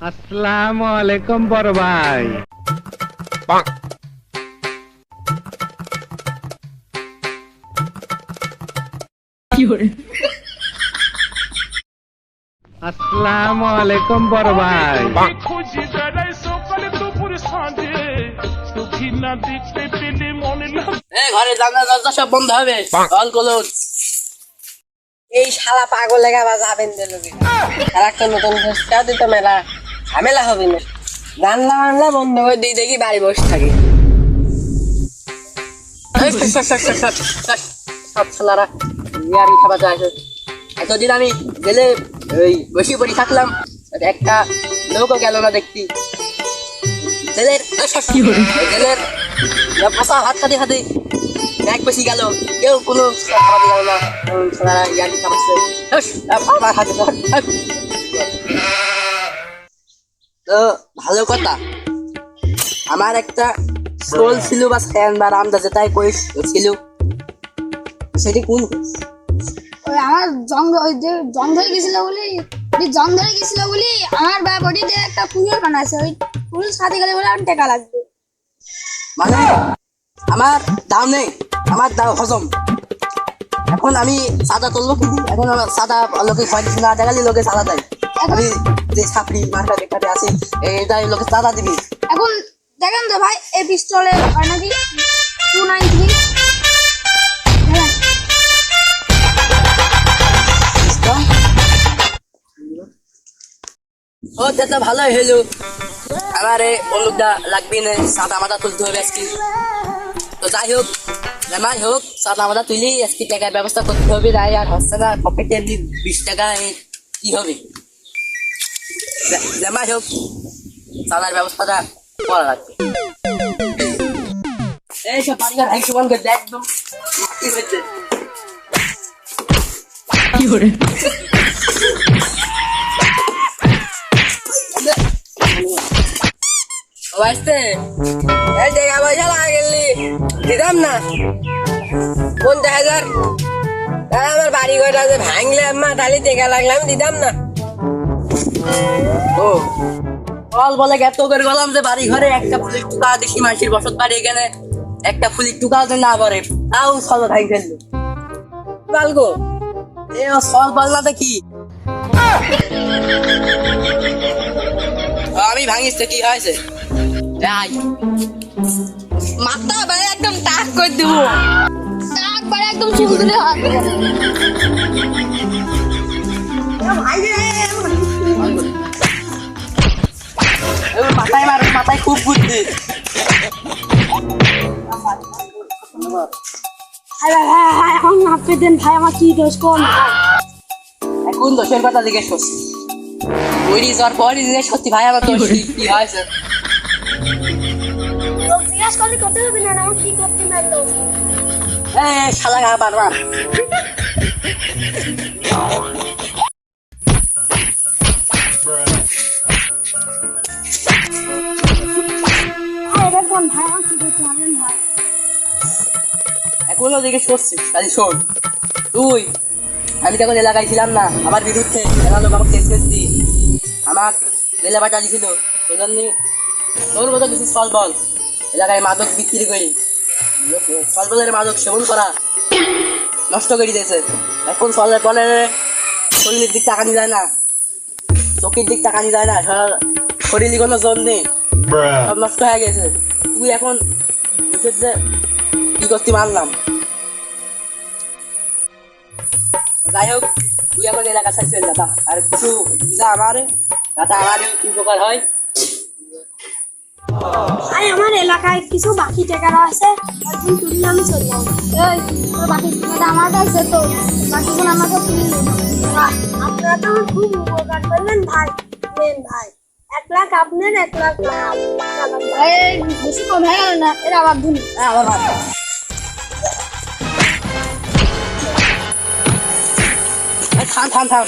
আসসালামু আলাইকুম বড় ভাই। আসসালামু আলাইকুম বড় ভাই। খুঁজি বেড়াই সকালে দুপুর সাঁঝে চোখি না দেখতে পেলে মনে ঘরে জানলা দরজা সব বন্ধ হবে। কল করুন। এই শালা পাগল লেগে আবার যাবেন দিলবি আর একটা নতুন ফেসটা দিতে মেলা ঝামেলা হবে না। জানলা মানলা বন্ধ করে দিয়ে দেখি বাড়ি বসে থাকি। সব ছেলেরা বিয়ারি খাবার যায়। এতদিন আমি গেলে ওই বসে পড়ে থাকলাম, একটা লোকও গেল না দেখতি। জেলের জেলের ভাষা হাত খাতে খাতে এক বেশি গেল, কেউ কোনো খাবার দিল না। ছেলেরা ইয়ারি খাবাচ্ছে। তো ভালো কথা, আমার একটা সোল ছিল বা ফ্যান বা রামদা যেটাই কইস ছিল, সেটি কোন ওই আমার ওই যে জং ধরে গেছিল বলি, আমার বডিতে একটা ফুলের কান আছে, ওই ফুল সাথে গেলে বলে আমার টাকা লাগবে। মানে আমার দাম নেই, আমার দাম হজম। এখন আমি সাদা তুলবো কি? এখন আমার সাদা লোকে না দেখালি লোকে সাদা দেয়। আমি যে ছাপড়ি মার্কা দেখাতে আছি এটাই লোকে সাদা দিবি। এখন দেখেন তো ভাই, এই পিস্তলে হয় নাকি 293? ও তো ভালোই হইলো। আমার এই বন্দুকটা লাগবে না, সাদা মাথা তুলতে হবে আজকে। তো যাই হোক, জামাই হোক, সাদা মাথা তুলি আজকে টাকার ব্যবস্থা করতে হবে। রাই আর হচ্ছে না, পকেটে 20 টাকা কি হবে? জামাই হোক, সাদার ব্যবস্থাটা করা লাগবে। এইসব বাড়িঘর ভাই সমানকে একদম কি করে আসতে এই টাকা পয়সা লাগেলি দিতাম না 50,000। আমার বাড়ি ঘরটা যে ভাঙলে আম্মা তাহলে টাকা লাগলাম দিতাম না। ও বল বলে এত করে বললাম যে বাড়ি ঘরে একটা ফুলির টুকা দেশি মাসির বসত বাড়ি, এখানে একটা ফুলির টুকা না করে তাও সল ভাই ফেললো বালগো। এ সল বললাতে কি আমি ভাঙিস তো কি হয়েছে? মাথা বাইরে একদম টাক করে দেবো, টাক বাইরে একদম চুলগুলো হাত মাথায় মার, মাথায় খুব বুদ্ধি। এখন আপনি দেন ভাই, আমার কি দোষ কোন? এখন দোষের কথা জিজ্ঞেস করছি, ওই যাওয়ার পরই জিজ্ঞেস করছি ভাই আমার দোষ কি হয়েছে। জিজ্ঞাসা করলে করতে হবে না, আমার কি করতে পারলো? শালা গা বারবার ভাই আমার কি করতে পারলেন ভাই? এখনো জিজ্ঞেস করছি। তাহলে শোন, তুই আমি তখন এলাকায় ছিলাম না, আমার বিরুদ্ধে এলাকা আমাকে কেস দিই, আমার জেলে বাটা দিয়েছিল। সেজন্য তোর মতো কিছু ফল বল এলাকায় মাদক বিক্রি করি, ফলবলের মাদক সেবন করা নষ্ট করে দিয়েছে। এখন ফলের ফলের শরীরের দিক টাকা নিয়ে যায় না, চোখের দিক টাকা নিয়ে যায় না, শরীরে কোনো জোর নেই, সব নষ্ট হয়ে গেছে। তুই এখন বুঝছিস যে কি করতে মানলাম। যাই হোক, তুই এখন এলাকা সাইড চলে যাতা, আর কিছু দিদা আমার যাতে আমার উপকার হয়। ভাই আমার এলাকায় কিছু বাকি টাকা আছে, একদিন তুললে আমি চলে যাবো। এই তোর বাকি টাকাটা আমার কাছে তো, বাকিগুলো আমাকে তুলে নেব। আপনারা তো আমার খুব উপকার করলেন ভাই। নেন ভাই, 1 লাখ আপনার, 1 লাখ বেশি কম হয়ে গেল না? এরা আবার ধুন আবার ভাত থাম থাম থাম।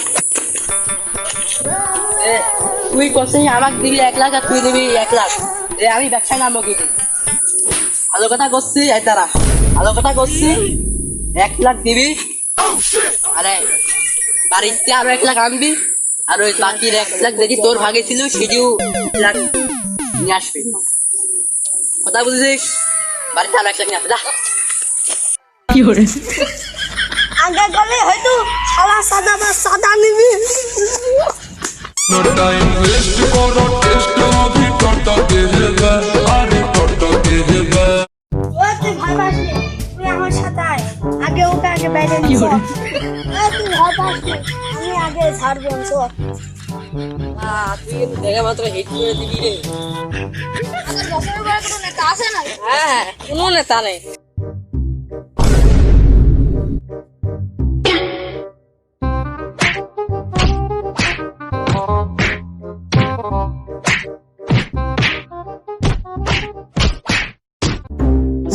তুই করছিস আমাকে দিবি 1 লাখ আর তুই দিবি 1 লাখ, আমি ব্যবসায় নামবো কি? ভালো কথা করছি, দাঁড়া ভালো কথা করছি। 1 লাখ দিবি, আরে বাড়িতে আরো 1 লাখ আনবি, আর ওই বাকির 1 লাখ দেখি তোর ভাগে ছিল সেটিও 1 লাখ নিয়ে আসবে কথা বুঝেছিস বাড়িতে আর 1 লাখ নিয়ে আসবে যা আগে গেলে হয়তো শালা সাদা বা সাদা নিবি No time waste करो टेस्ट अभी टट के हेबे अरे टट के हेबे ওই তুই ভয় পাস নে, তুই আমার সাথে আয় আগে ওকে আগে বাইরে নিয়ে চল। ওই তুই ভয় পাস নে, আমি আগে ছাড়বো চল। তুই দেখে মাত্র হিট করে দিবি রে আমাদের বছরের বড় কোনো নেতা আছে না হ্যাঁ কোনো নেতা নেই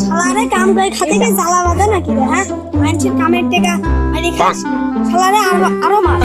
শালারে কাম করে খাতে গিয়ে জ্বালা বাঁধে নাকি রে হ্যাঁ মানুষের কামের টেকা আরে খাস শালারে আরো মার